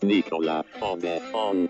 NIKOLAODEON.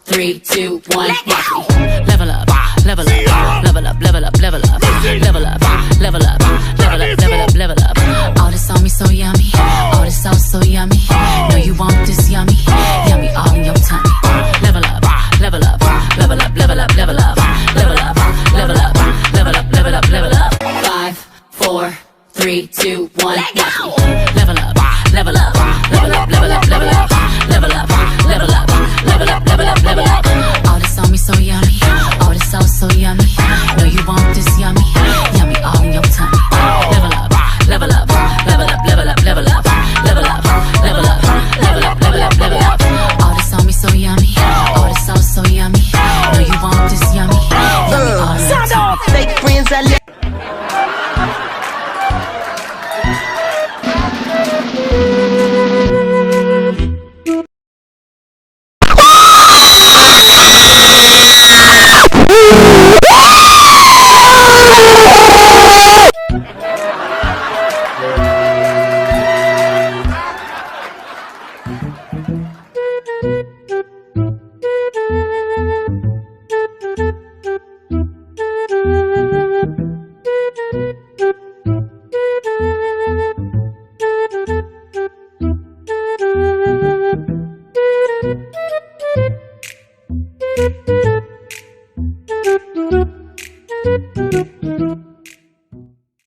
Three, two, one, level up, level up, level up, level up, level up, level up, level up, level up, level up, level up. All this on me so yummy, all this sauce so yummy. Know you want this yummy, yummy all in your tummy. Level up, level up, level up, level up, level up, level up, level up, level up, level up, level up. 5, 4, 3, 2, 1, level up, level up, level up, level up, level up, level up, level up, level up, level up, level up. All this on me so yummy, all this sauce so yummy. Know you want this yummy, yummy all in your tummy. Level up, level up, level up, level up, level up, level up, level up, level up, level up, level up. All this on me so yummy, all this sauce so yummy. Know you want this yummy, yummy all in your tummy. Fake friends I Thank you.